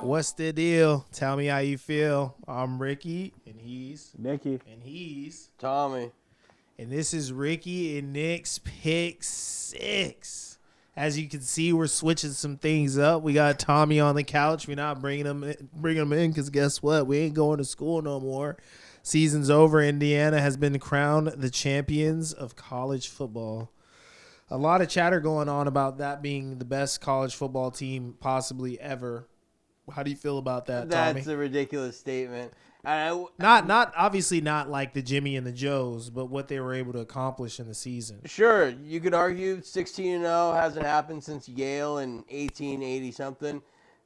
What's the deal? Tell me how you feel. I'm Ricky, and he's Nicky, and he's Tommy. And this is Ricky and Nick's Pick 6. As you can see, we're switching some things up. We got Tommy on the couch. We're not bringing him in because guess what? We ain't going to school no more. Season's over. Indiana has been crowned the champions of college football. A lot of chatter going on about that being the best college football team possibly ever. How do you feel about that, Tommy? That's a ridiculous statement. Not obviously not like the Jimmy and the Joes, but what they were able to accomplish in the season. Sure, you could argue 16-0 hasn't happened since Yale in 1880-something.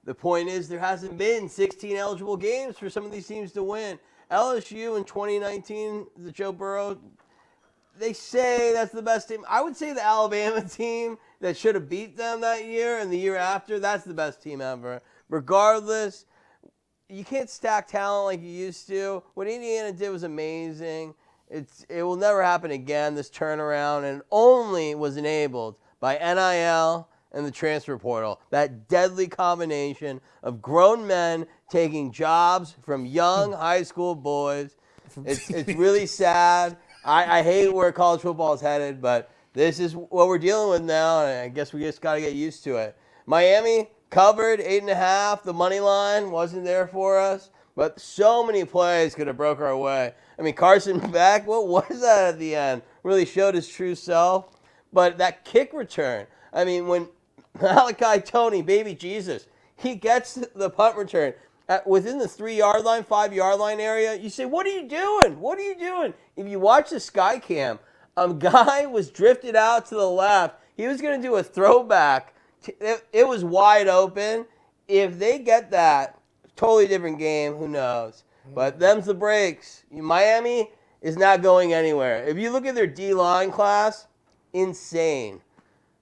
The point is there hasn't been 16 eligible games for some of these teams to win. LSU in 2019, the Joe Burrow, they say that's the best team. I would say the Alabama team that should have beat them that year and the year after, that's the best team ever. Regardless, you can't stack talent like you used to. What Indiana did was amazing. It will never happen again, this turnaround, and only was enabled by NIL and the transfer portal. That deadly combination of grown men taking jobs from young high school boys. It's really sad. I hate where college football is headed, but this is what we're dealing with now, and I guess we just got to get used to it. Miami covered 8.5. The money line wasn't there for us, but so many plays could have broke our way. I mean, Carson Beck, what was that at the end? Really showed his true self. But that kick return, I mean, when Malachi Tony, baby Jesus, he gets the punt return within the 3-yard line, 5-yard line area, you say, what are you doing? What are you doing? If you watch the sky cam, a guy was drifted out to the left. He was going to do a throwback. It was wide open. If they get that, totally different game. Who knows? But them's the breaks. Miami is not going anywhere. If you look at their D-line class, insane.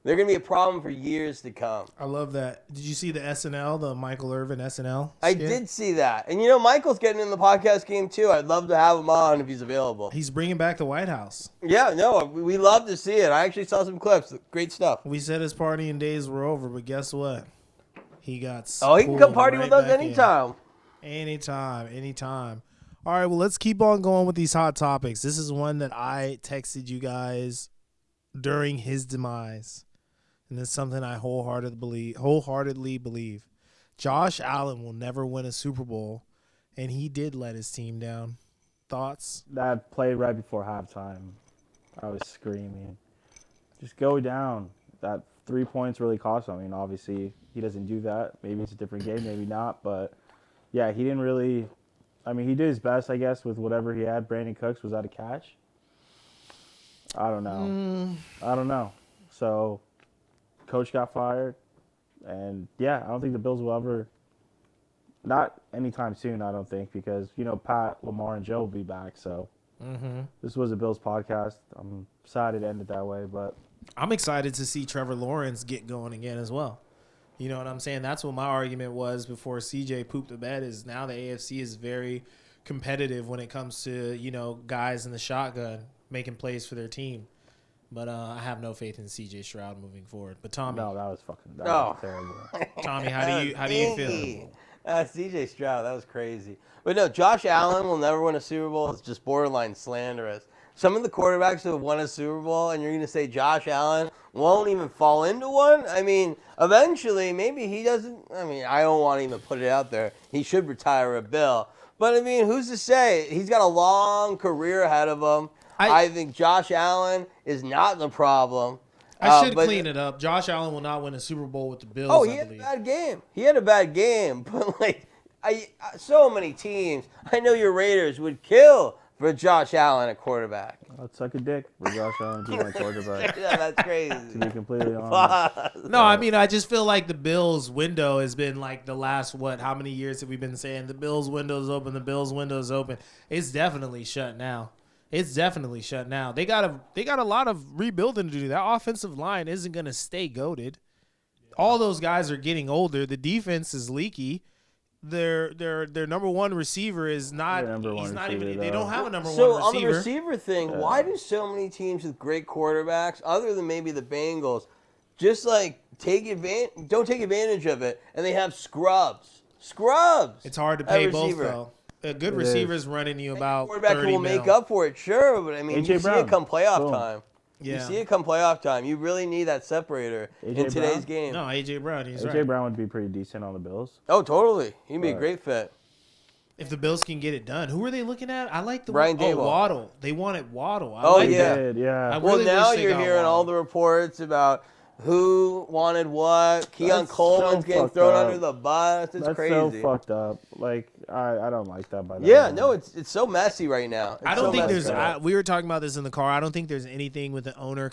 They're going to be a problem for years to come. I love that. Did you see the SNL, the Michael Irvin SNL skit? I did see that. And, you know, Michael's getting in the podcast game, too. I'd love to have him on if he's available. He's bringing back the White House. Yeah, no, we love to see it. I actually saw some clips. Great stuff. We said his partying days were over, but guess what? He got he can come party with us anytime. Anytime. All right, well, let's keep on going with these hot topics. This is one that I texted you guys during his demise. And it's something I wholeheartedly believe. Josh Allen will never win a Super Bowl, and he did let his team down. Thoughts? that play right before halftime, I was screaming, just go down. That 3 points really cost him. I mean, obviously, he doesn't do that. Maybe it's a different game, maybe not. But, yeah, he didn't really – I mean, he did his best, I guess, with whatever he had. Brandon Cooks, was that a catch? I don't know. So – coach got fired, and yeah, I don't think the Bills will ever, not anytime soon, I don't think, because, you know, Pat, Lamar, and Joe will be back, so This was a Bills podcast. I'm sad it ended that way, but I'm excited to see Trevor Lawrence get going again as well. You know what I'm saying? That's what my argument was before CJ pooped the bed, is now the AFC is very competitive when it comes to, you know, guys in the shotgun making plays for their team. But I have no faith in C.J. Stroud moving forward. But Tommy, no, that was terrible. Tommy, how do you feel? C.J. Stroud, that was crazy. But no, Josh Allen will never win a Super Bowl. It's just borderline slanderous. Some of the quarterbacks who have won a Super Bowl, and you're going to say Josh Allen won't even fall into one? I mean, eventually, maybe he doesn't. I mean, I don't want to even put it out there. He should retire a Bill. But, I mean, who's to say? He's got a long career ahead of him. I think Josh Allen is not the problem. I should clean it up. Josh Allen will not win a Super Bowl with the Bills. Oh, he had a bad game. But like, so many teams. I know your Raiders would kill for Josh Allen at quarterback. I'd suck a dick for Josh Allen to be my quarterback. Yeah, that's crazy. To be completely honest. No, I mean, I just feel like the Bills' window has been like the last, how many years have we been saying the Bills' window's open, the Bills' window's open? It's definitely shut now. They got a lot of rebuilding to do. That offensive line isn't going to stay goated. All those guys are getting older. The defense is leaky. Their number one receiver is not. He's not even. They don't have a number one receiver. So on the receiver thing, why do so many teams with great quarterbacks, other than maybe the Bengals, just like don't take advantage of it, and they have scrubs. Scrubs. It's hard to pay both receiver. though. A good receiver's running you about Quarterback 30 will mil. make up for it, sure, but I mean, A.J. you see Brown. it come playoff Boom. time. Yeah. You see it come playoff time. You really need that separator A.J. in today's Brown? game. No, AJ Brown. He's AJ right. Brown would be pretty decent on the Bills. Oh, totally. He'd be a Right. great fit. If the Bills can get it done, who are they looking at? I like the Brian Daboll. Waddle. They wanted Waddle. I Oh, like yeah. that. Yeah. I Well, really now wish they you're got hearing all Waddle. the reports about who wanted what. Keon That's Coleman's so getting fucked thrown up. under the bus. It's That's crazy. so fucked up. Like, I don't like that by that. Yeah, no, it's so messy right now. It's I don't so think messy there's. right now. We were talking about this in the car. I don't think there's anything with the owner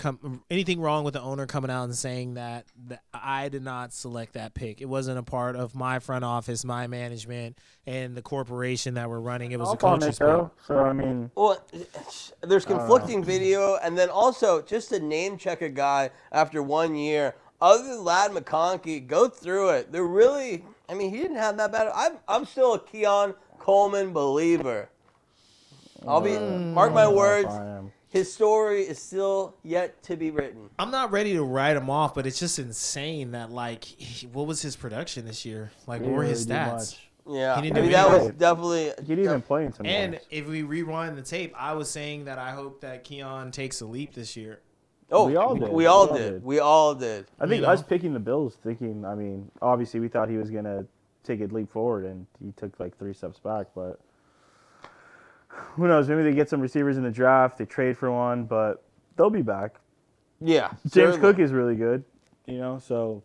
anything wrong with the owner coming out and saying that I did not select that pick. It wasn't a part of my front office, my management, and the corporation that we're running. It was a Off on coach's it, pick. though. So, I mean, Well, there's conflicting video, and then also just to name check a guy after 1 year. Other than Ladd McConkey, go through it. They're really, I mean, he didn't have that bad. I'm still a Keon Coleman believer. Mark my words, I am. his story is still yet to be written. I'm not ready to write him off, but it's just insane that what was his production this year? Like, what were He his really did stats? much. Yeah, He I didn't mean do that was anything. definitely. He didn't even play in some And games. if we rewind the tape, I was saying that I hope that Keon takes a leap this year. Oh, We all did. We all did. We all did. I think you know? us picking the Bills, thinking, I mean, obviously we thought he was going to take a leap forward, and he took like 3 steps back. But who knows? Maybe they get some receivers in the draft. They trade for one, but they'll be back. Yeah, James certainly. Cook is really good, so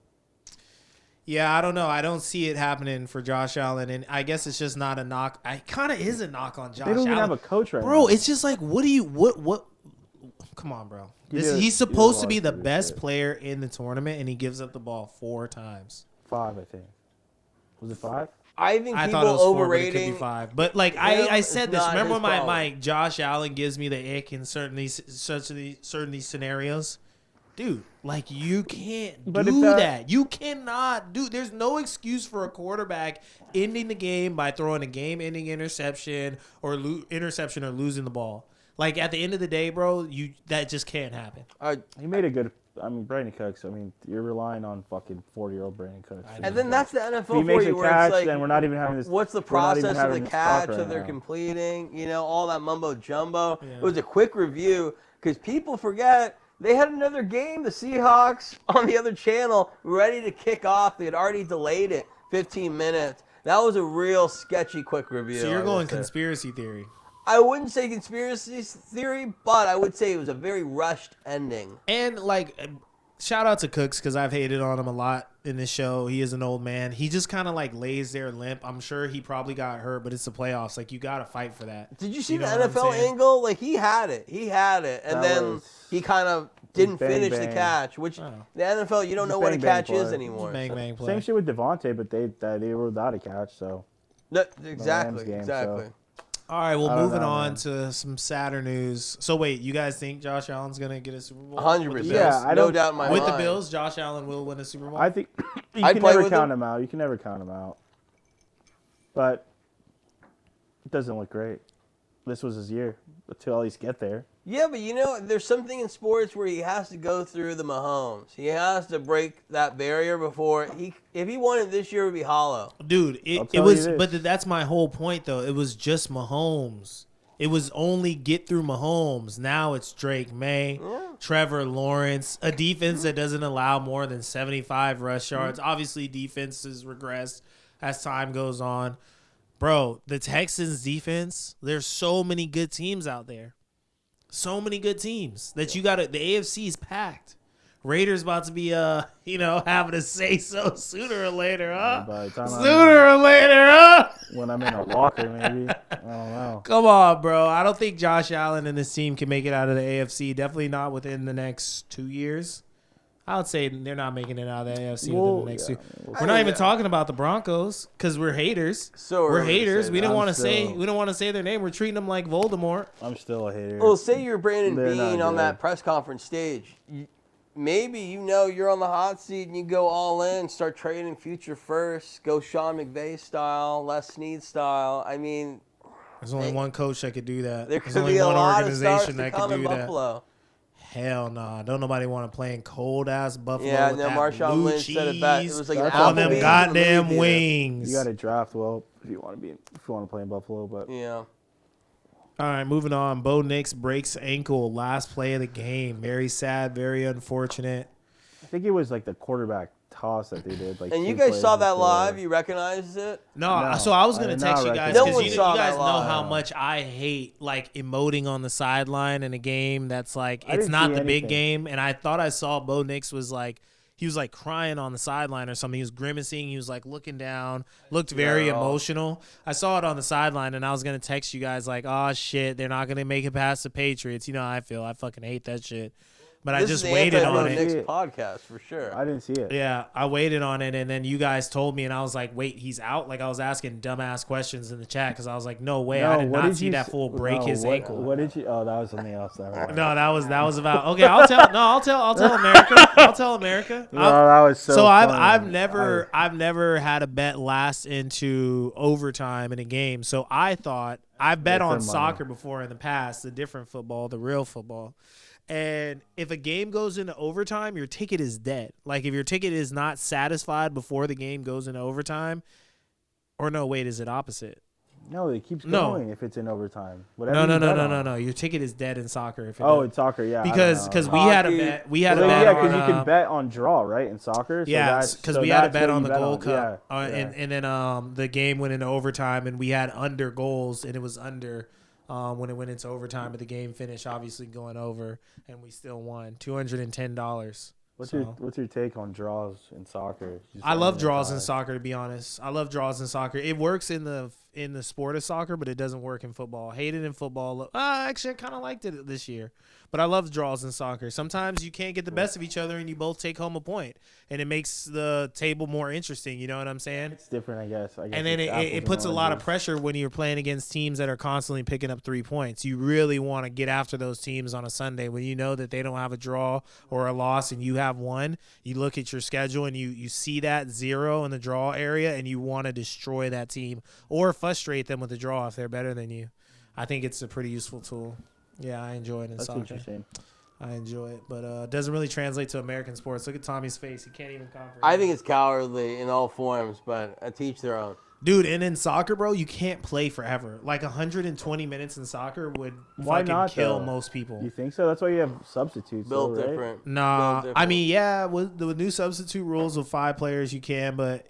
Yeah, I don't know. I don't see it happening for Josh Allen, and I guess it's just not a knock. I kind of is a knock on Josh they don't Allen. even have a coach right Bro, now. it's just like, what? Come on, bro. He did- He's he did a supposed lot to be of the stupid best shit. player in the tournament, and he gives up the ball 4 times. 5, I think. Was it 5? I think I people thought it was 4, but it could overrating. be 5. But like him I is said this. not Remember his when problem. my Josh Allen gives me the ick in certain these scenarios? Dude, like you can't But do if that. You cannot do. There's no excuse for a quarterback ending the game by throwing a game-ending interception or losing the ball. Like at the end of the day, bro, that just can't happen. He made a good. I mean, Brandon Cooks. I mean, you're relying on fucking 40-year-old Brandon Cooks. And then that's the NFL If he for makes you, a where catch, it's like, then we're not even having this. what's the we're not even process of having the this talk catch right that they're now. completing? All that mumbo jumbo. Yeah. It was a quick review because people forget they had another game, the Seahawks, on the other channel, ready to kick off. They had already delayed it 15 minutes. That was a real sketchy quick review. So I you're would going say. conspiracy theory. I wouldn't say conspiracy theory, but I would say it was a very rushed ending. And like, shout out to Cooks because I've hated on him a lot in this show. He is an old man. He just kind of like lays there limp. I'm sure he probably got hurt, but it's the playoffs. Like you got to fight for that. Did you see know the what I'm NFL saying? angle? Like he had it, and That then was- he kind of didn't bang, finish the bang. catch. Which Oh. the NFL, you don't know Bang, what a bang catch is play. anymore. Bang so- bang play. Same shit with Devontae, but they were without a catch, so No, exactly, game, exactly. so. All right, well, I don't moving know, on man. to some sadder news. So wait, you guys think Josh Allen's gonna get a Super Bowl? 100%. With the Yeah, Bills? I no don't- doubt in my With mind. the Bills, Josh Allen will win a Super Bowl. I think you I'd can play never with count him. him out. You can never count him out. But it doesn't look great. This was his year to at least get there. Yeah, but there's something in sports where he has to go through the Mahomes. He has to break that barrier before if he won it this year, it would be hollow. Dude, I'll it tell was, you this. but that's my whole point though. It was just Mahomes. It was only get through Mahomes. Now it's Drake May, Trevor Lawrence, a defense that doesn't allow more than 75 rush yards. Obviously, defenses regress as time goes on. Bro, the Texans defense, there's so many good teams out there. So many good teams that you got to, the AFC is packed. Raiders about to be, having to say so sooner or later, huh? By the time Sooner or later, huh? when I'm in a locker, maybe. I don't know. Come on, bro. I don't think Josh Allen and this team can make it out of the AFC. Definitely not within the next 2 years. I would say they're not making it out of the AFC within the next 2. We're not even talking about the Broncos because we're haters. So We're early to haters. say We that. don't want to still- say. We don't want to say their name. We're treating them like Voldemort. I'm still a hater. Well, say you're Brandon They're not Beane on good. that press conference stage. Maybe you're on the hot seat and you go all in, start trading future first, go Sean McVay style, Les Snead style. I mean, There's only one coach that could do that. there There's could only be a one lot of stars organization to that come could in do that. Buffalo. Hell nah. Don't nobody want to play in cold ass Buffalo. Yeah, with no, that Marshawn blue Lynch said it best. It cheese was like That's an on them Applebee's Applebee's goddamn movie theater. wings. You got to draft well if you want to play in Buffalo. But Yeah. All right, moving on. Bo Nix breaks ankle. Last play of the game. Very sad. Very unfortunate. I think it was like the quarterback toss that they did. Like, And you 2 guys plays saw that before. live? You recognized it? No, No, so I was I gonna did text not you guys recognize because it. you No one saw guys that know live. how much I hate like emoting on the sideline in a game that's like I it's didn't not see the big anything. game. And I thought I saw Bo Nix was like he was like crying on the sideline or something. He was grimacing. He was like looking down. Looked very at all. emotional. I saw it on the sideline, and I was gonna text you guys like, "Oh shit, they're not gonna make it past the Patriots." You know how I feel. I fucking hate that shit. But I This just is the waited Anti-Bo on it. Nix it. podcast for sure. I didn't see it. Yeah, I waited on it, and then you guys told me, and I was like, "Wait, he's out!" Like I was asking dumbass questions in the chat because I was like, "No way, I did what not did see you that s- fool break no, his what, ankle." What did you? Oh, that was something else. Never mind. No, that was about. Okay, I'll tell America. I'll tell America. No, that was so. I've funny. I've never had a bet last into overtime in a game. So I thought I've bet on Different money. soccer before in the past, the different football, the real football. And if a game goes into overtime, your ticket is dead. Like if your ticket is not satisfied before the game goes into overtime, or no, wait, is it opposite? No, it keeps No. going if it's in overtime. No, Whatever no, you no, bet no, on. no, no. Your ticket is dead in soccer. If it Oh, does. it's soccer, yeah. because I we don't know. had a Hockey. bet. We had a Well, bet. yeah, on, because you can bet on draw, right, in soccer. So Yeah, that's- because so we had a that's bet what on you the bet Gold Cup, Yeah, yeah. and then the game went into overtime, and we had under goals, and it was under when it went into overtime, but the game finished obviously going over, and we still won $210. What's So- your take on draws in soccer? Just I love ending draws in tie. soccer, to be honest. I love draws in soccer. It works in the sport of soccer, but it doesn't work in football. Hate it in football. Actually, I kind of liked it this year. But I love draws in soccer. Sometimes you can't get the best of each other, and you both take home a point, and it makes the table more interesting. You know what I'm saying? It's different, I guess. And then it's apples it and puts a lot of oranges. pressure when you're playing against teams that are constantly picking up 3 points. You really want to get after those teams on a Sunday when you know that they don't have a draw or a loss and you have one. You look at your schedule and you see that 0 in the draw area and you want to destroy that team or frustrate them with a draw if they're better than you. I think it's a pretty useful tool. Yeah, I enjoy it in That's soccer. interesting. I enjoy it, but it doesn't really translate to American sports. Look at Tommy's face; he can't even comprehend. I think it's cowardly in all forms, but to each their own. Dude, and in soccer, bro, you can't play forever. Like 120 minutes in soccer would Why fucking not, kill though? most people. You think so? That's why you have substitutes. Built though, right? different. Nah, Built I different. mean, yeah, with the new substitute rules of 5 players, you can, but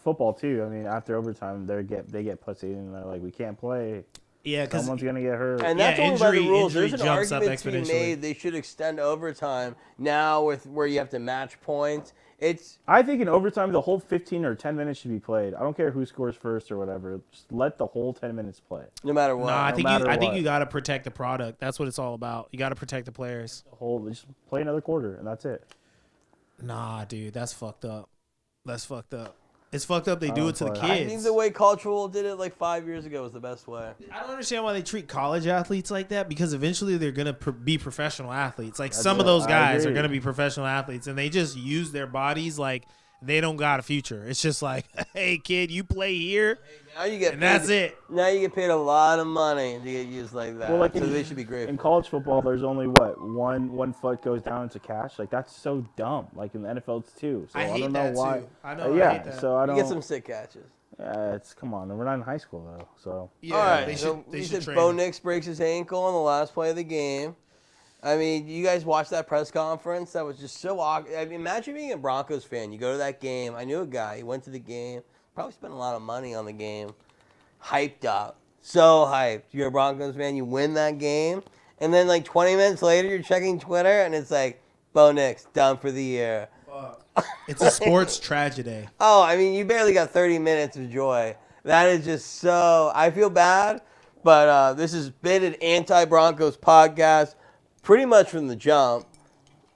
Football too. I mean, after overtime, they get pussy and they're like, we can't play. yeah, because Someone's gonna get hurt. And that's Yeah, only by the injury- rules. injury There's an jumps up argument to be exponentially. made. They should extend overtime now with where you have to match points. It's I think in overtime, the whole 15 or 10 minutes should be played. I don't care who scores first or whatever. Just let the whole 10 minutes play. no matter what. I no think matter I think what. you got to protect the product. That's what it's all about. You got to protect the players. Just play another quarter and that's it. Nah, dude, that's fucked up. That's fucked up. It's fucked up. They do don't it to the play. kids. I think the way Cultural did it like 5 years ago was the best way. I don't understand why they treat college athletes like that because eventually they're going to be professional athletes. Like some of it. those I guys are agree. going to be professional athletes and they just use their bodies like they don't got a future. It's just like, hey, kid, you play here Now you get and that's it. Now you get paid a lot of money to get used like that. Well, like so in- they should be grateful. In college football, there's only one foot goes down into cash. Like that's so dumb. Like in the NFL, it's 2. So I I hate don't know that, why. too. I know, I yeah. hate that. So I You don't. get some sick catches. Yeah, it's come on. We're not in high school though. So Yeah, All right. they should, so they you should said train Bo them. Nix breaks his ankle on the last play of the game. I mean, you guys watched that press conference? That was just so awkward. I mean, imagine being a Broncos fan. You go to that game. I knew a guy. He went to the game. Probably spent a lot of money on the game. Hyped up. So hyped. You're a Broncos fan. You win that game. And then like 20 minutes later, you're checking Twitter, and it's like, Bo Nix, done for the year. It's a sports tragedy. Oh, I mean, you barely got 30 minutes of joy. That is just so... I feel bad, but this has been an anti-Broncos podcast pretty much from the jump.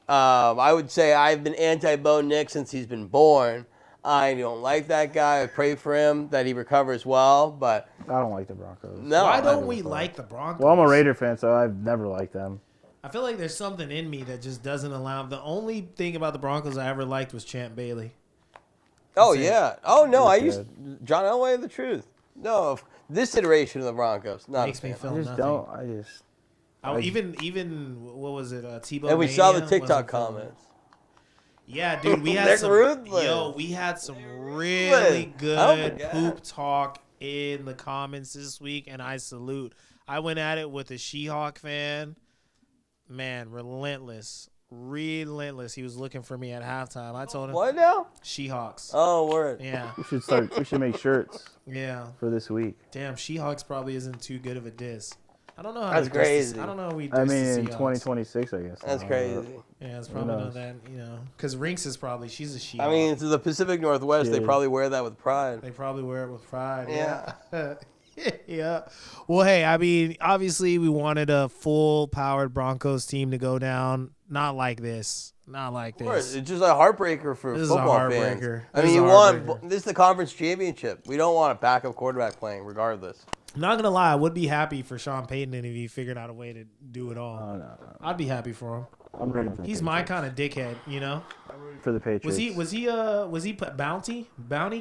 I would say I've been anti-Bo Nix since he's been born. I don't like that guy. I pray for him that he recovers well, but I don't like the Broncos. no. Why I don't we like the Broncos? Well, I'm a Raider fan, so I've never liked them. I feel like there's something in me that just doesn't allow. The only thing about the Broncos I ever liked was Champ Bailey. Oh, That's it. yeah. Oh, no, I He's used John Elway, the truth. No, this iteration of the Broncos. Not Makes me a fan. feel I just nothing. don't. Even what was it? Tebow. And we saw the Mania TikTok wasn't fun. comments. Yeah, dude, we had They're some. ruthless. Yo, we had some really good God. poop talk in the comments this week, and I salute. I went at it with a She-Hawk fan. Man, relentless. He was looking for me at halftime. I told him. What now? She-Hawks. Oh, word. Yeah. We should make shirts Yeah. for this week. Damn, She-Hawks probably isn't too good of a diss. I don't know how That's to diss crazy. this. I don't know how we diss I the mean, in Seahawks. 2026, I guess. That's crazy. Yeah, it's probably not knows? that, because Rinks is probably, she's a She-Hawk. I mean, to the Pacific Northwest, they Yeah. probably wear that with pride. They probably wear it with pride. Yeah. Yeah. Well, hey, I mean, obviously we wanted a full-powered Broncos team to go down. Not like this. Not like Of course, this. it's just a heartbreaker for This is a football fans. heartbreaker. I This mean, is you a want heartbreaker. this is the conference championship. We don't want a backup quarterback playing, regardless. Not gonna lie, I would be happy for Sean Payton if he figured out a way to do it all. Oh, no. I'd be happy for him. I'm ready for the He's my Patriots. kind of dickhead, you know. For the Patriots. Was he put bounty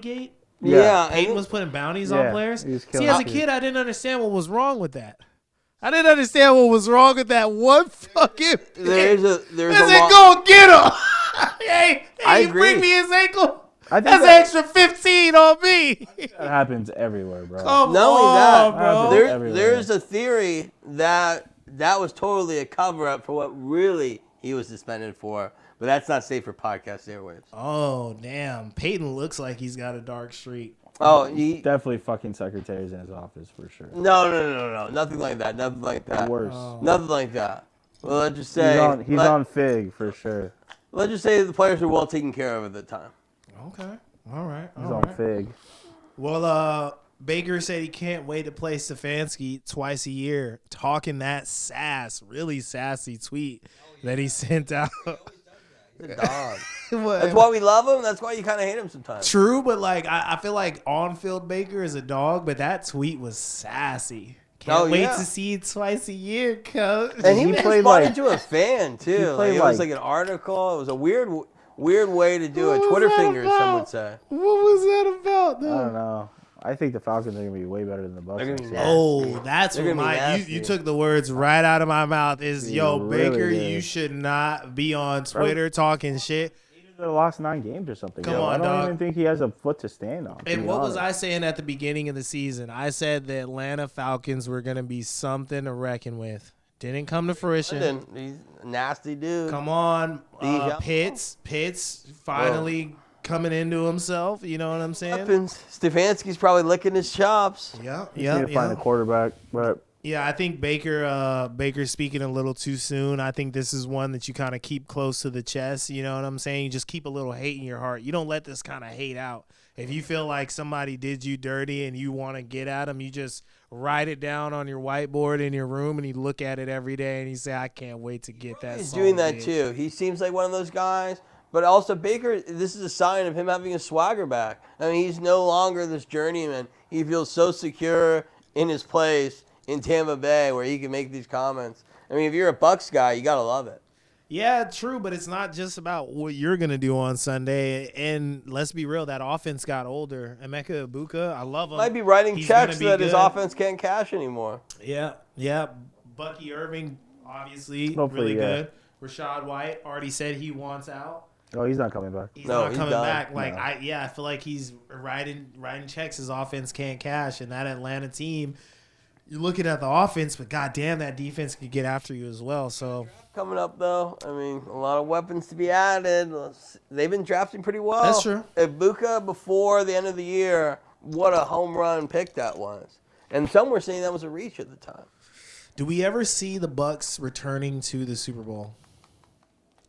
gate? Yeah. Peyton was putting bounties Yeah, on players. he was See, killing as a kids. kid, I didn't understand what was wrong with that. I didn't understand what was wrong with that one fucking. There's a Go get him. hey, I you agree. bring me his ankle. I think That's an that- extra 15 on me. That happens everywhere, bro. Come Not only on, that, bro. Everywhere. there's a theory that was totally a cover up for what really he was suspended for, but that's not safe for podcast airwaves. Oh, damn. Peyton looks like he's got a dark streak. Oh, Definitely fucking secretaries in his office for sure. no, nothing like that, nothing like that, Worse. nothing like that. Well, let's just say He's on Fig for sure. Let's just say the players were well taken care of at the time. Okay. All right. He's All on right. Fig. Well, Baker said he can't wait to play Stefanski twice a year. Talking that really sassy tweet that he sent out. The dog. What? That's why we love him. That's why you kind of hate him sometimes. True, but like I feel like on-field Baker is a dog, but that tweet was sassy. Can't wait to see you twice a year, coach. And he played responded like- to a fan too. Like, played it was like- like an article. It was a weird way to do it. What was Twitter that fingers, some about? would say. What was that about, I though? don't know. I think the Falcons are going to be way better than the Bucs. They're gonna be next nasty. year. Oh, that's They're what gonna be my nasty. you took the words right out of my mouth. Is You yo really Baker, did. you should not be on Twitter talking shit. They lost 9 games or something. Come Yo, on, I don't dog. even think he has a foot to stand on. to And be what was I honest. saying at the beginning of the season? I said the Atlanta Falcons were going to be something to reckon with. Didn't come to fruition. London, he's a nasty dude. Come on, Bijan. Pitts finally coming into himself. You know what I'm saying? Happens. Stefanski's probably licking his chops. Yeah, Need to find a quarterback, but Yeah, I think Baker's speaking a little too soon. I think this is one that you kind of keep close to the chest. You know what I'm saying? You just keep a little hate in your heart. You don't let this kind of hate out. If you feel like somebody did you dirty and you want to get at them, you just write it down on your whiteboard in your room and you look at it every day and you say, I can't wait to get that. He's song, doing that bitch." too. He seems like one of those guys. But also Baker, this is a sign of him having a swagger back. I mean, he's no longer this journeyman. He feels so secure in his place in Tampa Bay where he can make these comments. I mean, if you're a Bucs guy, you got to love it. Yeah, true, but it's not just about what you're going to do on Sunday. And let's be real, that offense got older. Emeka Ibuka, I love him. Might be writing He's checks gonna be that his good. offense can't cash anymore. Yeah. Bucky Irving, obviously, Hopefully, really yeah. good. Rashad White already said he wants out. oh, he's not coming back. He's No, not he's coming done. back. Like No. I feel like he's writing checks his offense can't cash, and that Atlanta team. You're looking at the offense, but goddamn, that defense could get after you as well. So Coming up, though, I mean, a lot of weapons to be added. They've been drafting pretty well. That's true. Ibuka, before the end of the year, what a home run pick that was. And some were saying that was a reach at the time. do we ever see the Bucks returning to the Super Bowl?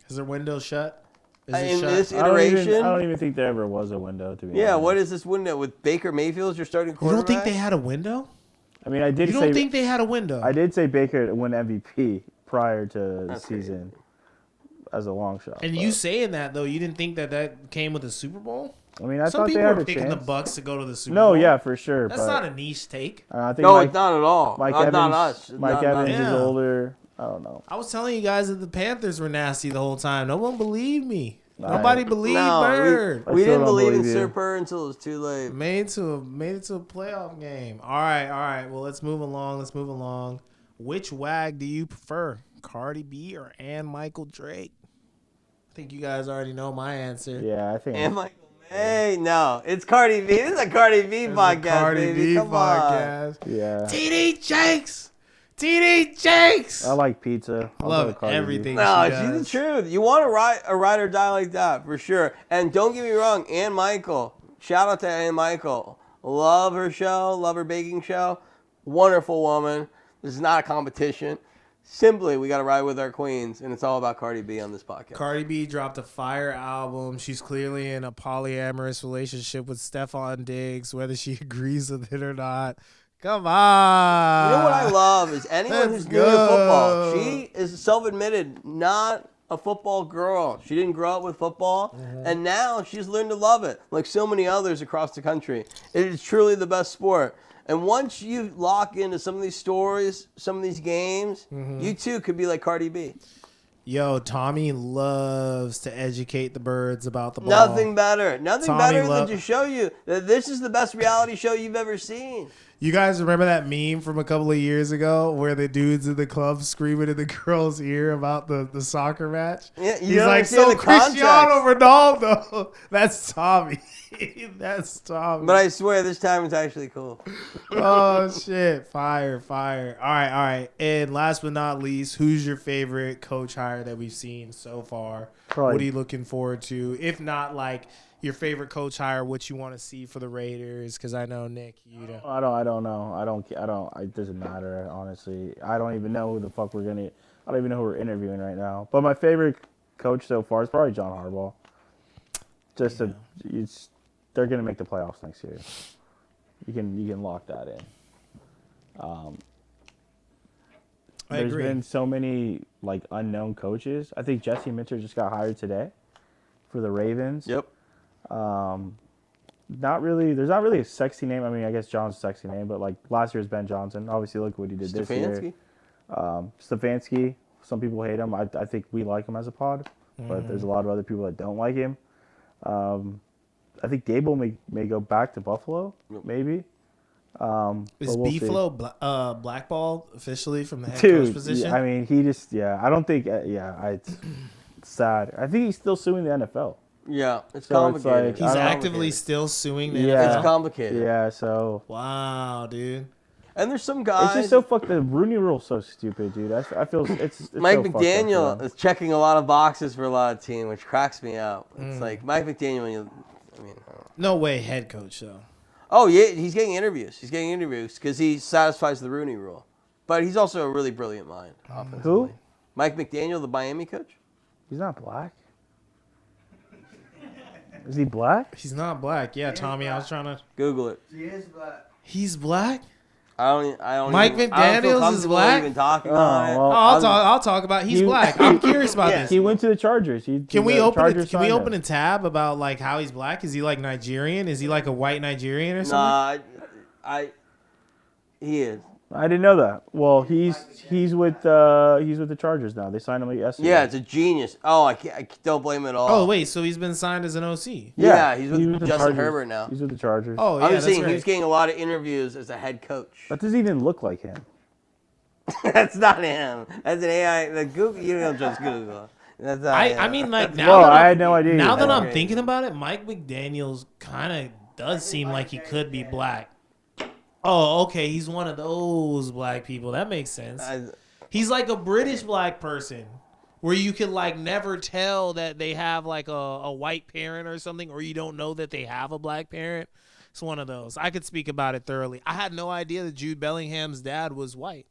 Is their window shut? Is it In shut? this I don't iteration, even think there ever was a window, to be yeah, honest. what is this window with Baker Mayfield as your starting You quarterback? don't think they had a window? I mean, I did You say don't think they had a window? I did say Baker to win MVP prior to the That's season as a long shot. And but- you saying that though, you didn't think that came with a Super Bowl? I mean, I Some thought they people had were a picking chance. the Bucks to go to the Super No, Bowl. yeah, for sure. That's but not a niche take. I think No, Mike, it's not at all. Mike not, Evans, not us. Mike Not- Evans Yeah. is older. I don't know. I was telling you guys that the Panthers were nasty the whole time. No one believed me. All Nobody right. believed No, Bird. I we still didn't don't believe in believe you. Sir Purr until it was too late. Made it to a playoff game. All right. Well, let's move along. Which wag do you prefer, Cardi B or Ann Michael Drake? I think you guys already know my answer. Yeah, I think. And Michael May. No, it's Cardi B. This is a Cardi B It's podcast, a Cardi baby. B Come podcast. Yeah. TD Jakes. TD Jakes. I like pizza. I I'll love go with Cardi B. everything. No, she she's does. the truth. You want to ride or die like that for sure. And don't get me wrong, Ann Michael. Shout out to Ann Michael. Love her show. Love her baking show. Wonderful woman. This is not a competition. Simply, we got to ride with our queens, and it's all about Cardi B on this podcast. Cardi B dropped a fire album. She's clearly in a polyamorous relationship with Stefan Diggs, whether she agrees with it or not. Come on. You know what I love is anyone Let's who's new to football. go. She is self-admitted not a football girl. She didn't grow up with football, and now she's learned to love it, like so many others across the country. It is truly the best sport. And once you lock into some of these stories, some of these games, you too could be like Cardi B. Yo, Tommy loves to educate the birds about the ball. Nothing better. Nothing Tommy better love- than to show you that this is the best reality show you've ever seen. You guys remember that meme from a couple of years ago where the dudes in the club screaming in the girl's ear about the soccer match? Yeah, you He's don't like, understand so the context." Cristiano Ronaldo. That's Tommy. That's Tommy. But I swear, this time it's actually cool. Oh, shit. Fire. All right. And last but not least, who's your favorite coach hire that we've seen so far? Probably- What are you looking forward to? If not, like, your favorite coach hire, what you want to see for the Raiders? Because I know, Nick, you know. I don't know. It doesn't matter, honestly. I don't even know who the fuck I don't even know who we're interviewing right now. But my favorite coach so far is probably John Harbaugh. They're gonna make the playoffs next year. You can lock that in. I There's agree. been so many like unknown coaches. I think Jesse Minter just got hired today for the Ravens. Yep. There's not really a sexy name. I mean, I guess John's a sexy name, but like last year's Ben Johnson. Obviously, look what he did this year. Stefanski. Some people hate him. I think we like him as a pod, but there's a lot of other people that don't like him. I think Dable may go back to Buffalo, maybe. Is but we'll see. Beeflo blackballed officially from the head coach Dude, position? I mean, he just, I don't think, it's sad. I think he's still suing the NFL. Yeah, it's So it's complicated. like- He's I don't- actively still suing the Yeah. It's NFL? complicated. Yeah, so Wow, dude. And there's some guys. it's just so fucked. The Rooney Rule's so stupid, dude. I feel it's Mike so fucked up McDaniel for them. is checking a lot of boxes for a lot of teams, which cracks me up. It's like Mike McDaniel. I don't know. No way head coach, though. Oh yeah, he's getting interviews. He's getting interviews because he satisfies the Rooney Rule. But he's also a really brilliant mind. Offensively. Who? Mike McDaniel, the Miami coach. He's not black. Is he black? He's not black. Yeah, Tommy, I was trying to... Google it. He is black. He's black? I don't. Mike even, I don't feel McDaniels is comfortable black? Even talking Oh, about it. well, I'll talk about he's black. I'm curious about Yeah. this. He went to the Chargers. Can we open a tab about like how he's black? Is he like Nigerian? Is he like a white Nigerian or something? Nah, he is. I didn't know that. Well, he's with the Chargers now. They signed him yesterday. Yeah, it's a genius. Oh, I don't blame him at all. Oh wait, so he's been signed as an OC. Yeah, he's with the Justin Chargers. Herbert now. He's with the Chargers. Oh yeah, I'm that's saying right. he's getting a lot of interviews as a head coach. That doesn't even look like him. That's not him. That's an AI. The Google. You don't trust Google. That's not him. I mean, like now Well, that I I'm- had no idea. Now that Yeah. I'm thinking about it, Mike McDaniel's kind of does seem like he could be black. Oh, okay, he's one of those black people. That makes sense. He's like a British black person where you can like never tell that they have like a white parent or something, or you don't know that they have a black parent. It's one of those. I could speak about it thoroughly. I had no idea that Jude Bellingham's dad was white.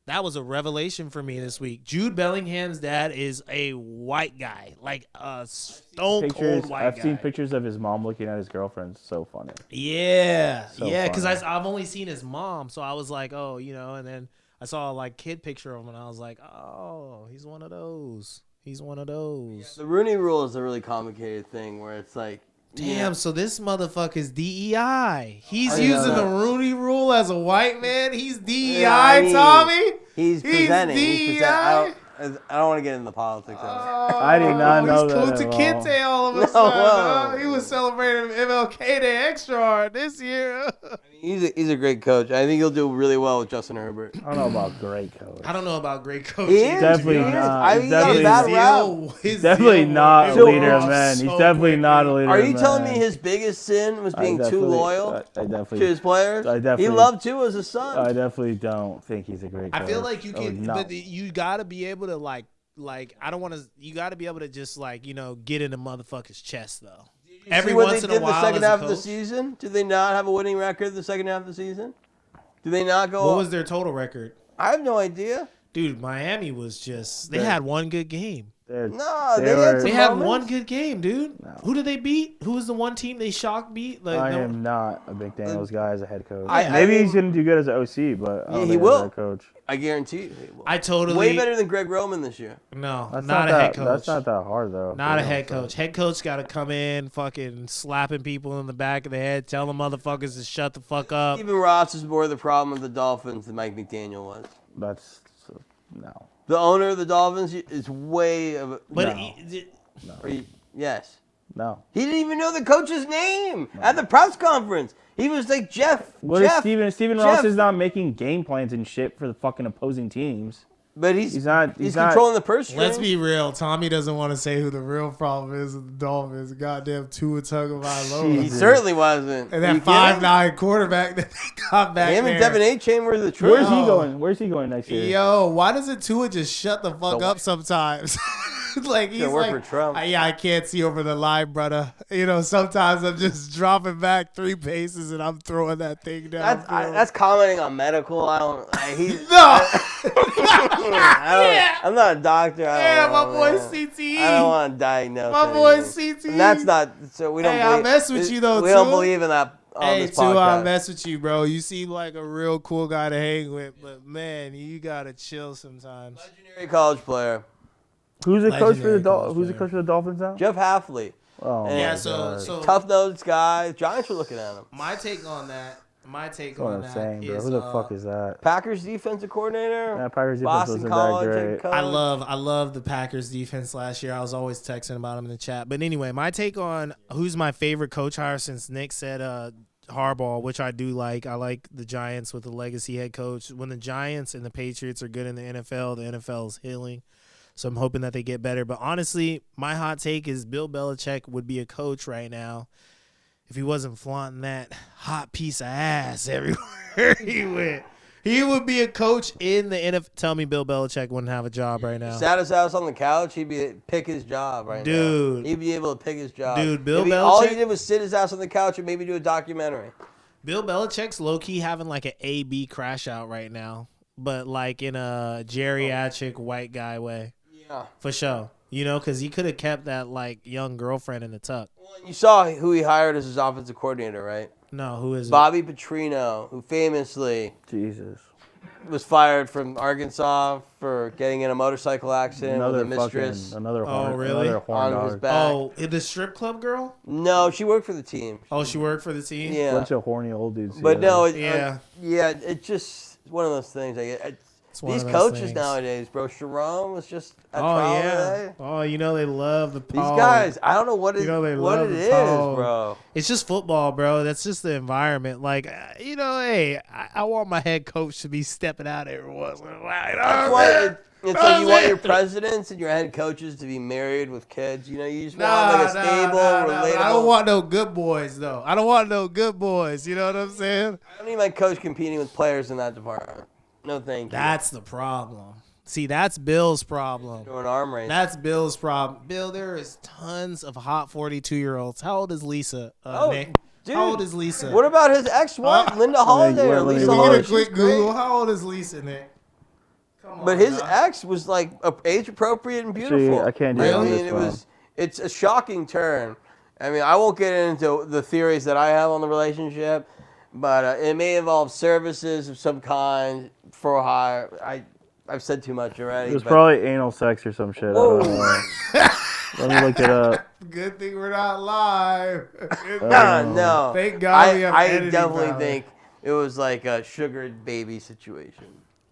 That was a revelation for me this week. Jude Bellingham's dad is a white guy, like a stone cold white guy. I've seen pictures of his mom looking at his girlfriend. So funny. Yeah, So yeah, because funny. I've only seen his mom, so I was like, oh, you know, and then I saw a like kid picture of him, and I was like, oh, he's one of those. He's one of those. The Rooney Rule is a really complicated thing where it's like, Damn, so this motherfucker's DEI. He's I didn't know using the that. Rooney Rule as a white man. He's DEI, Yeah, I mean, Tommy. he's presenting. DEI. I don't want to get into the politics of it. I did not know that He's at Kinte all of a No, sudden. whoa. He was celebrating MLK Day extra hard this year. He's a great coach. I think he'll do really well with Justin Herbert. I don't know about great coach. I don't know about great coach. He is. Definitely he is. not. I He's mean, he got a definitely- bad rap. He's definitely not a So- leader of men. He's definitely not a leader Are of you men. telling me his biggest sin was being too definitely- loyal I to definitely, his players? I definitely- He loved Tua as a son. I definitely don't think he's a great coach. I feel like you I would can, not. but you got to be able to like I don't want to. You got to be able to just get in the motherfucker's chest though. Every See what once they in did a while, the second as a half of the coach. season? Did they not have a winning record the second half of the season? Did they not go? What was their total record? I have no idea. Dude, Miami was just. They had one good game. No, They they, were- had some They had moments. one good game, dude. No. Who did they beat? Who was the one team they shock beat? Like, I no- am not a big Daniels guy as a head coach. I Maybe mean- he's going to do good as an OC, but I don't he think will. as a head coach. I guarantee you. He will. I totally. Way better than Greg Roman this year. No, That's not a that, head coach. That's not that hard, though. Not a for head him, so. coach. Head coach got to come in, fucking slapping people in the back of the head, tell them motherfuckers to shut the fuck up. Stephen Ross is more the problem with the Dolphins than Mike McDaniel was. That's no. The owner of the Dolphins is way of a. But No. Yes. No. He didn't even know the coach's name at the press conference. He was like, Jeff. What is Jeff, Steven Ross Jeff. is not making game plans and shit for the fucking opposing teams. But he's He's not. He's not- controlling the purse strings. let's be real. Tommy doesn't want to say who the real problem is with the Dolphins. Goddamn Tua He Tagovailoa. certainly wasn't. And Are you that kidding? 5'9" quarterback that they got back Him there. and Devin A. Chain were the truth. Where's he Yo. going? Where's he going next year? Yo, why doesn't Tua just shut the fuck So up sometimes? Like he's work like, for Trump. I can't see over the line, brother. You know, sometimes I'm just dropping back 3 paces and I'm throwing that thing down. That's commenting on medical. I don't. He's, No. I'm not a doctor. I Yeah, don't my know, boy man. CTE. I don't want to diagnose. My boy anything. CTE. And that's not. So we don't. Hey, I believe, mess with you, though, We don't too. believe in that on Hey, this Tua, I podcast. mess with you, bro. You seem like a real cool guy to hang with, but man, you gotta chill sometimes. Legendary college player Who's the coach for the Legendary Who's the player. coach for the Dolphins now? Jeff Halfley. Oh, Yeah, my so God. so Tough nosed guy. Giants were looking at him. my take on that. My take That's what on I'm that saying, bro. is, Who the fuck is that? Packers defensive coordinator. That Packers defense Boston wasn't College that head great. coach. I love the Packers defense last year. I was always texting about them in the chat. But anyway, my take on who's my favorite coach hire since Nick said Harbaugh, which I do like. I like the Giants with the legacy head coach. When the Giants and the Patriots are good in the NFL is healing. So I'm hoping that they get better. But honestly, my hot take is Bill Belichick would be a coach right now if he wasn't flaunting that hot piece of ass everywhere he went. He would be a coach in the NFL. Tell me Bill Belichick wouldn't have a job right now. Sat his house on the couch, he'd pick his job right now. Dude. He'd be able to pick his job. Dude, Bill If all he Belichick- did was sit his ass on the couch and maybe do a documentary. Bill Belichick's low-key having like an A-B crash out right now, but like in a geriatric white guy way. Yeah. For sure. You know, because he could have kept that like young girlfriend in the tuck. You saw who he hired as his offensive coordinator, right? No, who is Bobby Petrino, who famously Jesus. was fired from Arkansas for getting in a motorcycle accident with a mistress Another Oh, horn. really? Another horn on his dog. back. Oh, the strip club girl? No, she worked for the team. Oh, she worked for the team? Yeah. Bunch of horny old dudes. But no, together. it just it's one of those things. It's one These of those coaches things. nowadays, bro. Sharon was just at Oh, trial yeah. today. Oh, you know they love the These Paul. guys, I don't know what You know they what love it the is, Paul. bro. It's just football, bro. That's just the environment. Like, you know, hey, I want my head coach to be stepping out every once in a while. You know That's what I'm why saying? it's like you want your presidents and your head coaches to be married with kids. You know, you just want like a stable, relatable. I don't want no good boys, though. I don't want no good boys. You know what I'm saying? I don't need my coach competing with players in that department. No, thank you. That's the problem. See, that's Bill's problem. Doing an arm race. That's Bill's problem. Bill, there is tons of hot 42-year-olds. How old is Lisa, Nick? dude, How old is Lisa? What about his ex-wife, Linda Holiday or let me Lisa get a Get Holiday? a quick She's great. Google. How old is Lisa, Nick? Come on, But his dog. ex was like age appropriate and beautiful. I can't do I it on mean, this it one. was. It's a shocking turn. I mean, I won't get into the theories that I have on the relationship, but it may involve services of some kind for hire. I've said too much already. It was but- probably anal sex or some shit. I Whoa. don't know. Let me look it up. Good thing we're not live. no. Thank God we have I editing definitely power. think it was like a sugared baby situation.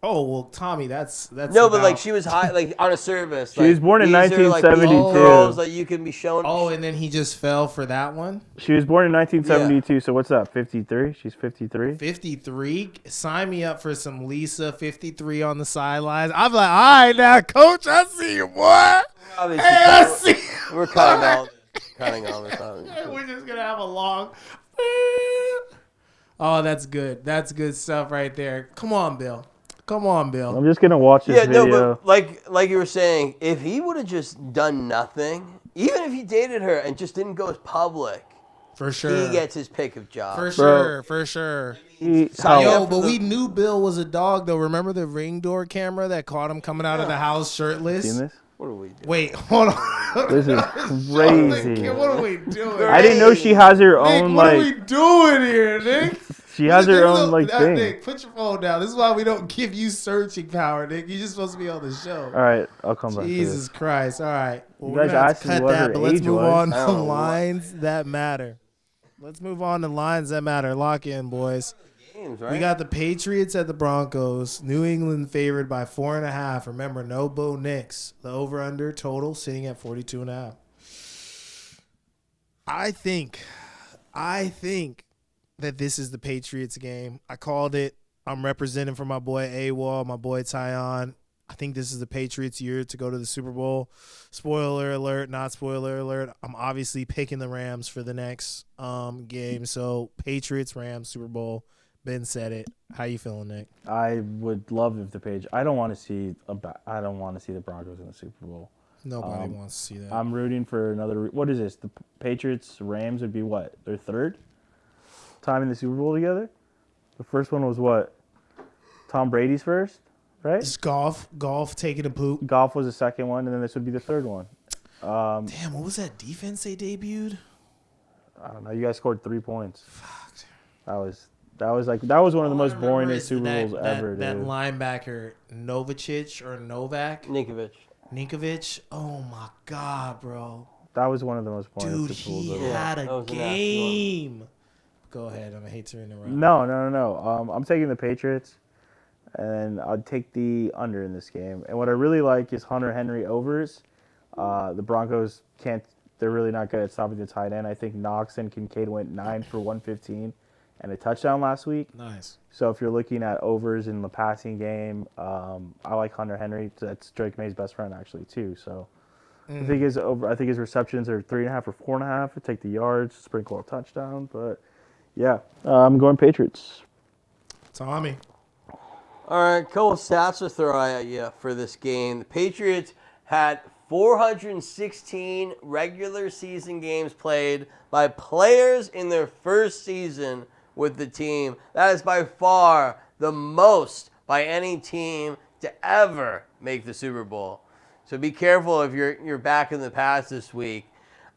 Oh well, Tommy, that's No, but like she was high, like on a service. She was born in 1972. Like girls that you can be shown. Oh, and then he just fell for that one. She was born in 1972. So what's that? 53. She's 53. 53. Sign me up for some Lisa 53 on the sidelines. I'm like, all right now, coach, I see you, boy. Obviously, Hey, I see you. we're cutting all this out. We're just gonna have a long. Oh, that's good. That's good stuff right there. Come on, Bill. I'm just gonna watch this video. No, but like you were saying, if he would have just done nothing, even if he dated her and just didn't go as public, For sure. he gets his pick of jobs. For sure. Yo, But we knew Bill was a dog, though. Remember the ring door camera that caught him coming out of the house shirtless? seen this? What are we doing? Wait, hold on. This is crazy. What are we doing? I didn't know she has her Nick, own what are like. we doing here, Nick? She has her own like thing. Nick, put your phone down. This is why we don't give you searching power, Nick. You're just supposed to be on the show. All right, I'll come back. Jesus Christ. All right. Well, You we're guys gonna have asked to me cut what that, her but let's age move was. on to lines that matter. Let's move on to lines that matter. Lock in, boys. Games, right? We got the Patriots at the Broncos. New England favored by 4.5. Remember, no Bo Nix. The over-under total sitting at 42.5. I think that this is the Patriots game. I called it. I'm representing for my boy AWOL, my boy Tyon. I think this is the Patriots' year to go to the Super Bowl. Spoiler alert, not spoiler alert. I'm obviously picking the Rams for the next game. So Patriots, Rams, Super Bowl. Ben said it. How you feeling, Nick? I would love if the page. I don't want to see the Broncos in the Super Bowl. Nobody wants to see that. I'm rooting for another. What is this? The Patriots Rams would be what? Their third time in the Super Bowl together. The first one was what? Tom Brady's first, right? It's golf taking a poop. Golf was the second one, and then this would be the third one. Damn, what was that defense they debuted? I don't know. You guys scored 3 points. Fuck. That was one of the most boringest Super Bowls ever, That dude. linebacker Novicic or Novak Ninkovich. Oh my God, bro. That was one of the most boring Dude, Super Bowls he ever. had that a was a nasty game. Go ahead. I hate to interrupt. No. I'm taking the Patriots, and I'd take the under in this game. And what I really like is Hunter Henry overs. The Broncos can't. They're really not good at stopping the tight end. I think Knox and Kincaid went 9 for 115 and a touchdown last week. Nice. So if you're looking at overs in the passing game, I like Hunter Henry. That's Drake May's best friend actually too. So I think his receptions are 3.5 or 4.5. I take the yards, sprinkle a touchdown. But yeah, I'm going Patriots. Tommy. All right, couple stats to throw at you for this game. The Patriots had 416 regular season games played by players in their first season with the team. That is by far the most by any team to ever make the Super Bowl. So be careful if you're back in the past this week.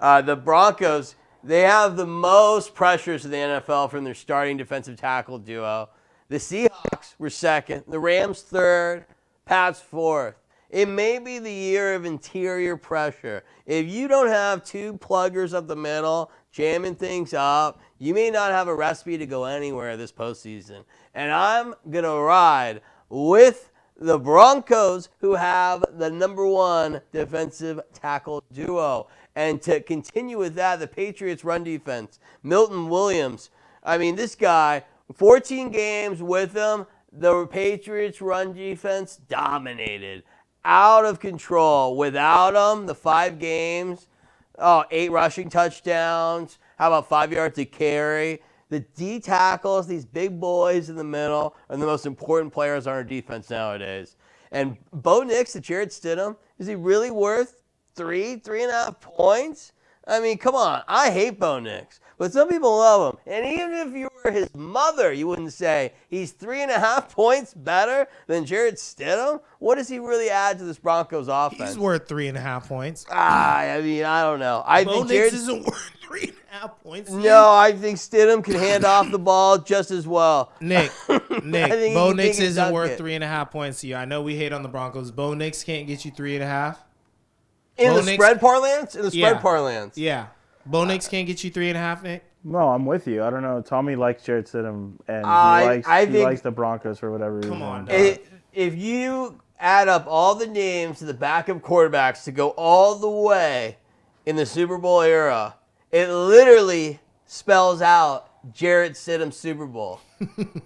The Broncos, they have the most pressures in the NFL from their starting defensive tackle duo. The Seahawks were second. The Rams third. Pats fourth. It may be the year of interior pressure. If you don't have two pluggers up the middle jamming things up, you may not have a recipe to go anywhere this postseason. And I'm going to ride with the Broncos, who have the number one defensive tackle duo. And to continue with that, the Patriots run defense. Milton Williams. I mean, this guy, 14 games with him, the Patriots run defense dominated. Out of control. Without him, the 5 games, 8 rushing touchdowns. How about 5 yards to carry? The D tackles, these big boys in the middle, are the most important players on our defense nowadays. And Bo Nix to Jarrett Stidham, is he really worth 3.5 points? I mean, come on. I hate Bo Nix, but some people love him. And even if you were his mother, you wouldn't say he's 3.5 points better than Jarrett Stidham. What does he really add to this Broncos offense? He's worth 3.5 points. I mean, I don't know. Bo Nix isn't worth 3.5 points. No, I think Stidham can hand off the ball just as well. Nick, think Bo he Nix can isn't dunk worth it. 3.5 points to you. I know we hate on the Broncos. Bo Nix can't get you 3.5. In Bo the Nix- spread parlance? In the spread Yeah. parlance. Yeah. Bo Nix can't get you 3.5, Nick. No, I'm with you. I don't know. Tommy likes Jarrett Stidham, and I he think- likes the Broncos for whatever reason. Come on, dog. if you add up all the names of the backup quarterbacks to go all the way in the Super Bowl era, it literally spells out Jarrett Stidham's Super Bowl.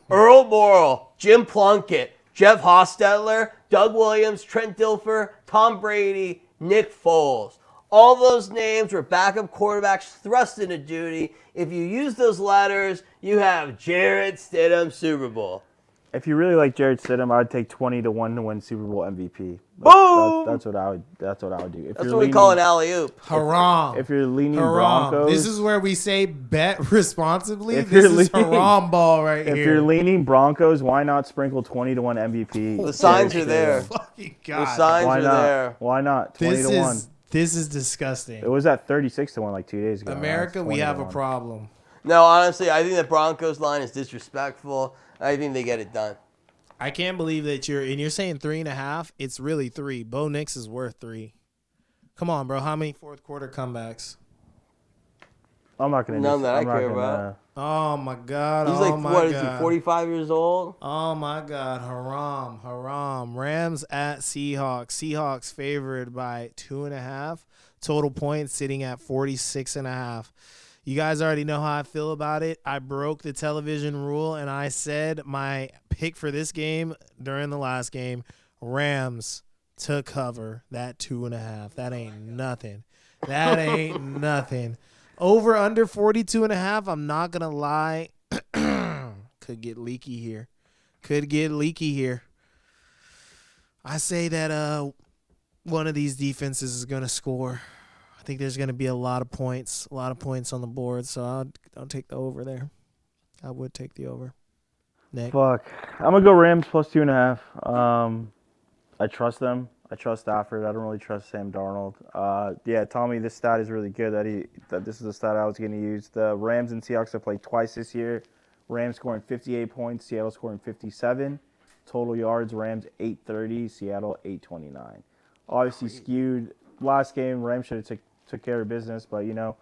Earl Morrall, Jim Plunkett, Jeff Hostetler, Doug Williams, Trent Dilfer, Tom Brady, Nick Foles. All those names were backup quarterbacks thrust into duty. If you use those letters, you have Jarrett Stidham Super Bowl. If you really like Jarrett Stidham, I'd take 20 to 1 to win Super Bowl MVP. Boom! That's what I would do. If That's you're what we call an alley-oop. Haram. If you're leaning Haram. Broncos, This is where we say bet responsibly. If This you're is leaning- haram ball right if here. you're leaning Broncos, why not sprinkle 20 to 1 MVP? The signs are Jarrett there. Stidham. Fucking The God. signs Why are not? there. Why not 20 This to 1? is disgusting. It was at 36 to 1 like 2 days ago. America, Now it's we 20 to have a 1. problem. No, honestly, I think the Broncos line is disrespectful. I think they get it done. I can't believe that you're saying 3.5. It's really 3. Bo Nix is worth 3. Come on, bro. How many fourth quarter comebacks? I'm not gonna. None that I I'm not care gonna- about. Oh my God. He's Oh like, my what is God. he, 45 years old? Oh my God. Haram. Rams at Seahawks. Seahawks favored by 2.5. Total points sitting at 46.5. You guys already know how I feel about it. I broke the television rule, and I said my pick for this game during the last game, Rams to cover that 2.5. That ain't nothing. That ain't nothing. Over under 42.5. I'm not going to lie. Could get leaky here. I say that one of these defenses is going to score. I think there's going to be a lot of points on the board, so I'll take the over there. I would take the over. Nick? Fuck. I'm gonna go Rams plus 2.5. I trust them. I trust Stafford. I don't really trust Sam Darnold. Yeah, Tommy, this stat is really good. That this is the stat I was going to use. The Rams and Seahawks have played twice this year. Rams scoring 58 points, Seattle scoring 57. Total yards, Rams 830, Seattle 829. Obviously skewed. Last game, Rams should have took care of business, but that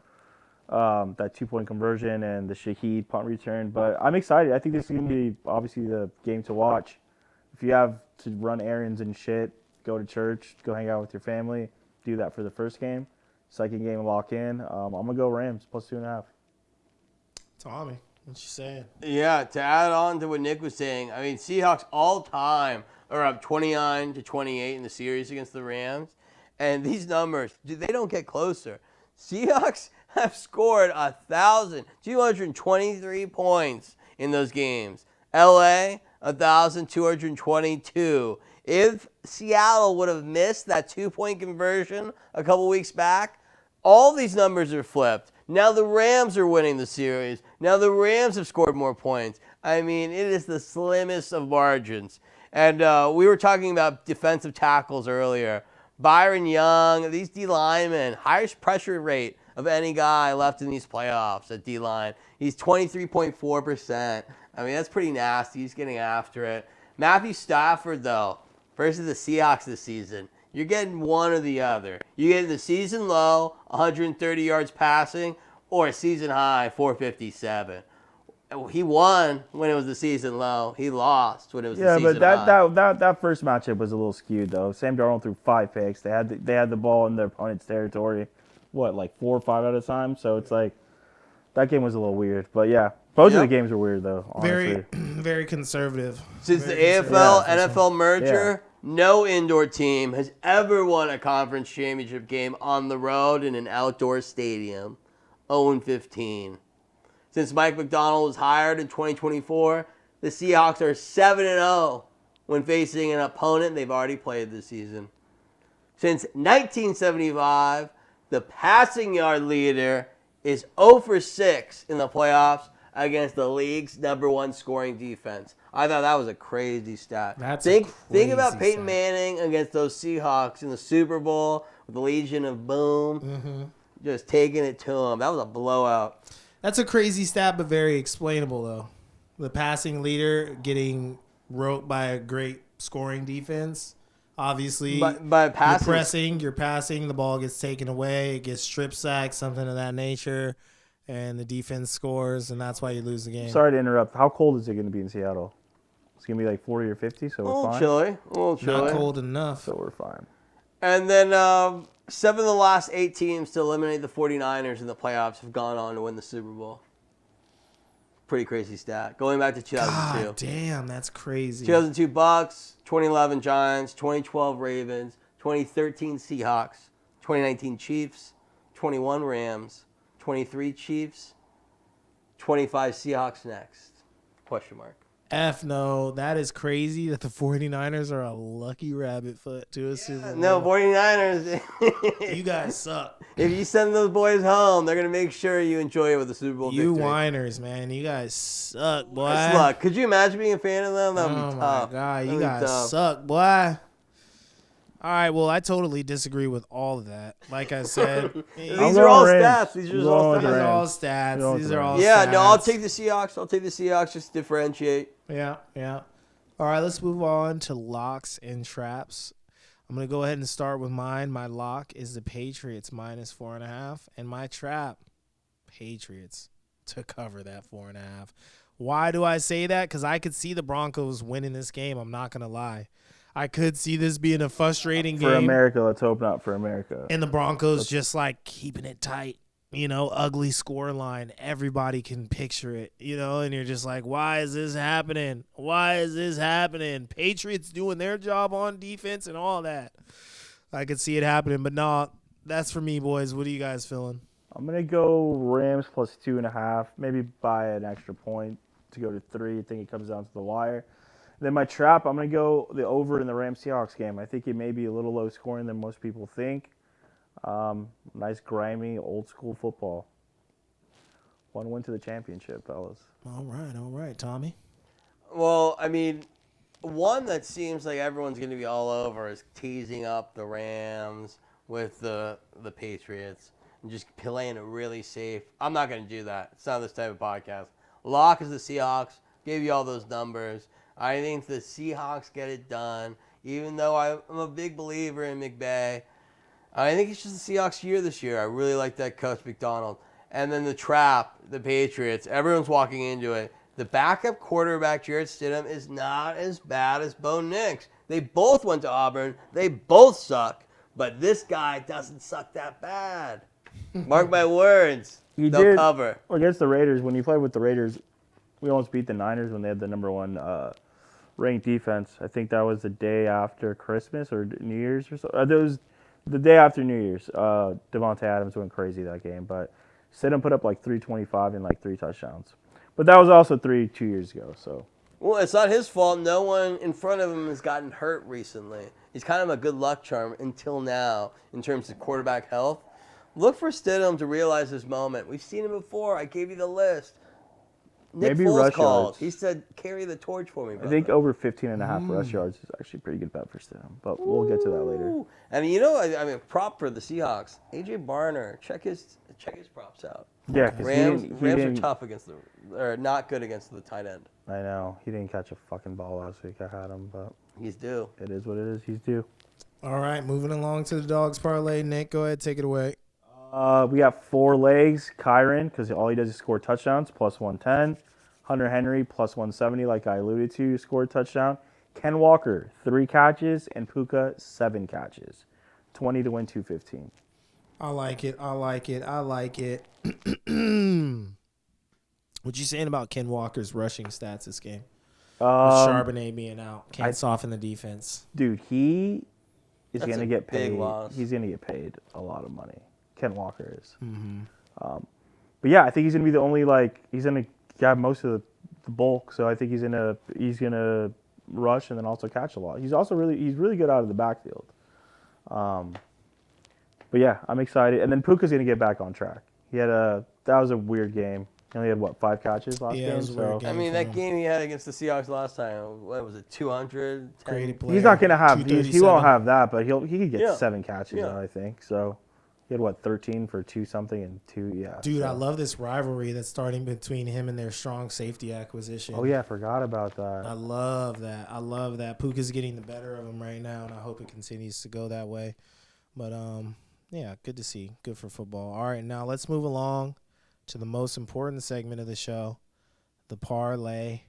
2-point conversion and the Shaheed punt return. But I'm excited. I think this is going to be obviously the game to watch. If you have to run errands and shit, go to church, go hang out with your family, do that for the first game. Second game, lock in. I'm going to go Rams plus 2.5. Tommy, what you saying? Yeah, to add on to what Nick was saying, I mean, Seahawks all time are up 29-28 in the series against the Rams. And these numbers, they don't get closer. Seahawks have scored 1,223 points in those games. LA, 1,222. If Seattle would have missed that 2-point conversion a couple weeks back, all these numbers are flipped. Now the Rams are winning the series. Now the Rams have scored more points. I mean, it is the slimmest of margins. And we were talking about defensive tackles earlier. Byron Young, these D-linemen, highest pressure rate of any guy left in these playoffs at D-line. He's 23.4%. I mean, that's pretty nasty. He's getting after it. Matthew Stafford, though, versus the Seahawks this season, you're getting one or the other. You're getting the season low, 130 yards passing, or a season high, 457. He won when it was the season low. He lost when it was the season high. Yeah, but that first matchup was a little skewed though. Sam Darnold threw 5 picks. They had the ball in their opponent's territory, like 4 or 5 at a time. So it's like that game was a little weird. But yeah, both of the games were weird though. Honestly. Very conservative. Since Very the AFL NFL merger, Yeah. no indoor team has ever won a conference championship game on the road in an outdoor stadium. 0-15. Since Mike McDonald was hired in 2024, the Seahawks are 7-0 when facing an opponent they've already played this season. Since 1975, the passing yard leader is 0-6 in the playoffs against the league's #1 scoring defense. I thought that was a crazy stat. Think about Peyton Manning against those Seahawks in the Super Bowl with the Legion of Boom, just taking it to them. That was a blowout. That's a crazy stat, but very explainable, though. The passing leader getting roped by a great scoring defense. Obviously, by passing, you're passing, the ball gets taken away, it gets strip sacked, something of that nature, and the defense scores, and that's why you lose the game. Sorry to interrupt. How cold is it going to be in Seattle? It's going to be like 40 or 50, so we're fine. A little chilly. Not cold enough. So we're fine. And then 7 of the last 8 teams to eliminate the 49ers in the playoffs have gone on to win the Super Bowl. Pretty crazy stat. Going back to 2002. God damn, that's crazy. 2002 Bucks, 2011 Giants, 2012 Ravens, 2013 Seahawks, 2019 Chiefs, 21 Rams, 23 Chiefs, 25 Seahawks next. Question mark. F no, that is crazy that the 49ers are a lucky rabbit foot to a Super Bowl. No, 49ers. You guys suck. If you send those boys home, they're going to make sure you enjoy it with a Super Bowl You victory. whiners, man. You guys suck, boy. Worst luck. Could you imagine being a fan of them? That would Oh be my tough. God, you That'd be guys tough. suck, boy. All right, well, I totally disagree with all of that. Like I said, These I'm are all going stats. Rams. These I'm are all going these with stats. are all Rams. stats. These are all Yeah, stats. no, I'll take the Seahawks. I'll take the Seahawks just to differentiate. Yeah. All right, let's move on to locks and traps. I'm going to go ahead and start with mine. My lock is the Patriots minus 4.5. And my trap, Patriots to cover that 4.5. Why do I say that? Because I could see the Broncos winning this game. I'm not going to lie. I could see this being a frustrating game. For America, let's hope not for America. And the Broncos just like keeping it tight. Ugly score line. Everybody can picture it, and you're just like, why is this happening? Why is this happening? Patriots doing their job on defense and all that. I could see it happening, but no, that's for me, boys. What are you guys feeling? I'm going to go Rams plus 2.5, maybe buy an extra point to go to 3. I think it comes down to the wire. Then my trap, I'm going to go the over in the Rams-Seahawks game. I think it may be a little low scoring than most people think. Nice, grimy, old-school football. One win to the championship, fellas. All right, Tommy. Well, I mean, one that seems like everyone's going to be all over is teasing up the Rams with the Patriots and just playing it really safe. I'm not going to do that. It's not this type of podcast. Lock is the Seahawks. Gave you all those numbers. I think the Seahawks get it done, even though I'm a big believer in McVay. I think it's just the Seahawks' year this year. I really like that coach, McDonald. And then the trap, the Patriots. Everyone's walking into it. The backup quarterback, Jarrett Stidham, is not as bad as Bo Nix. They both went to Auburn. They both suck. But this guy doesn't suck that bad. Mark my words. They'll cover. Against the Raiders, when you played with the Raiders, we almost beat the Niners when they had the number 1 ranked defense. I think that was the day after Christmas or New Year's or so. That was the day after New Year's. Devontae Adams went crazy that game, but Stidham put up like 325 and like 3 touchdowns. But that was also 2 years ago. So. Well, it's not his fault. No one in front of him has gotten hurt recently. He's kind of a good luck charm until now in terms of quarterback health. Look for Stidham to realize this moment. We've seen him before. I gave you the list. Nick Maybe Foles rush called. yards. He said, carry the torch for me, brother. I think over 15.5 rush yards is actually pretty good bet for Stidham, but we'll get to that later. Ooh. And I mean, prop for the Seahawks. AJ Barner, check his props out. Yeah, because Rams are tough or not good against the tight end. I know. He didn't catch a fucking ball last week. I had him, but He's due. it is what it is. He's due. All right, moving along to the Dogs parlay. Nick, go ahead, take it away. We got 4 legs. Kyron, because all he does is score touchdowns, plus 110. Hunter Henry, plus 170, like I alluded to, scored touchdown. Ken Walker, 3 catches, and Puka, 7 catches. 20 to win 215. I like it. What you saying about Ken Walker's rushing stats this game? With Charbonnet being out. Can't soften the defense. Dude, he is going to get paid. big loss. He's going to get paid a lot of money. Ken Walker is. Mm-hmm. But yeah, I think he's going to be the only, he's going to grab most of the bulk. So I think he's going to rush and then also catch a lot. He's really good out of the backfield. But yeah, I'm excited. And then Puka's going to get back on track. That was a weird game. He only had, 5 catches last game? It was a weird game. I mean, that game he had against the Seahawks last time, what was it, 200? Great player. He's not going to have, he won't 237. have that, but he could get Yeah. 7 catches, Yeah. I think. So he had, 13 for 2-something and 2, yeah. Dude, so. I love this rivalry that's starting between him and their strong safety acquisition. Oh, yeah, I forgot about I that. love that. Puka's getting the better of him right now, and I hope it continues to go that way. But, yeah, good to see. Good for football. All right, now let's move along to the most important segment of the show, the parlay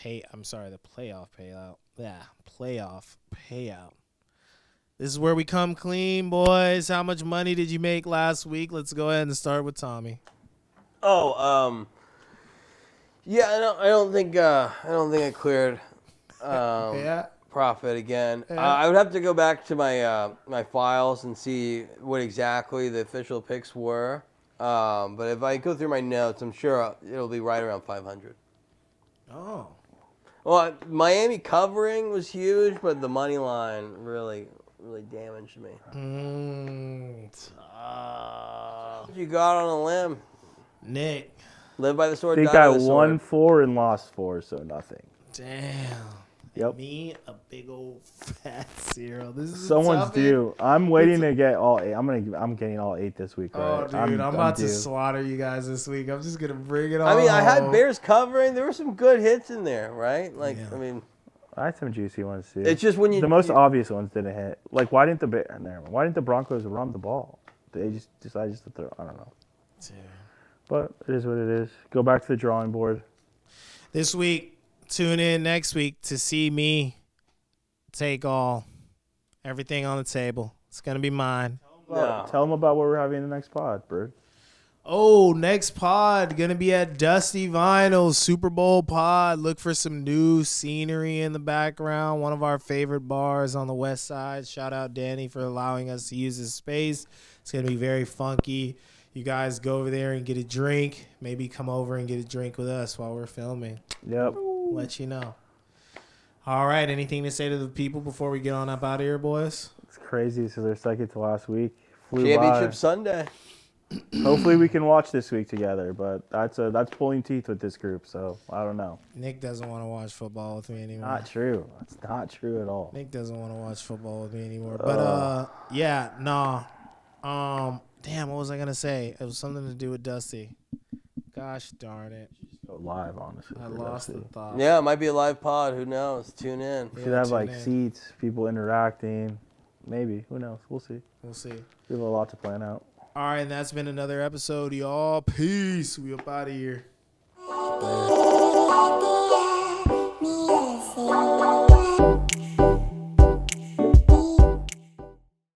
the playoff payout. Yeah, playoff payout. This is where we come clean, boys. How much money did you make last week? Let's go ahead and start with Tommy. Oh, yeah, I don't think I cleared profit again. Yeah. I would have to go back to my my files and see what exactly the official picks were. But if I go through my notes, I'm sure it'll be right around 500. Oh. Well, Miami covering was huge, but the money line really damaged me. What you got on a limb? Nick. Live by the I sword, think die I by the sword. won 4 and lost 4, so nothing. Damn. Yep. Me, a big old fat zero. This is Someone's tough due. I'm waiting to get all 8. I'm getting all 8 this week. Oh, Right? dude, I'm about to due. slaughter you guys this week. I'm just gonna bring it on. I mean, I had Bears covering. There were some good hits in there, right? Like, Yeah. I mean, I had some juicy ones too. it's just when you the most obvious ones didn't hit. Like, why didn't the Broncos run the ball? They just decided to throw. I don't know. Dude. But it is what it is. Go back to the drawing board. This week, tune in next week to see me take everything on the table. It's gonna be mine. No. Tell them about what we're having in the next pod, Bird. Oh, next pod gonna be at Dusty Vinyl's Super Bowl pod. Look for some new scenery in the background. One of our favorite bars on the west side. Shout out Danny for allowing us to use his space. It's gonna be very funky. You guys go over there and get a drink. Maybe come over and get a drink with us while we're filming. Yep. Let you know. All right. Anything to say to the people before we get on up out of here, boys? It's crazy. So they're second to last week. Flew Championship by. Sunday. Hopefully we can watch this week together, but that's pulling teeth with this group. So I don't know. Nick doesn't want to watch football with me anymore. Not true. That's not true at all. Nick doesn't want to watch football with me anymore. But yeah, no. Damn, what was I gonna say? It was something to do with Dusty. Gosh darn it. Go live, honestly. I lost the thought. Yeah, it might be a live pod. Who knows? Tune in. We should have tune like in. seats, people interacting. Maybe. Who knows? We'll see. We'll see. We have a lot to plan out. All right, and that's been another episode, y'all. Peace. We up out of here.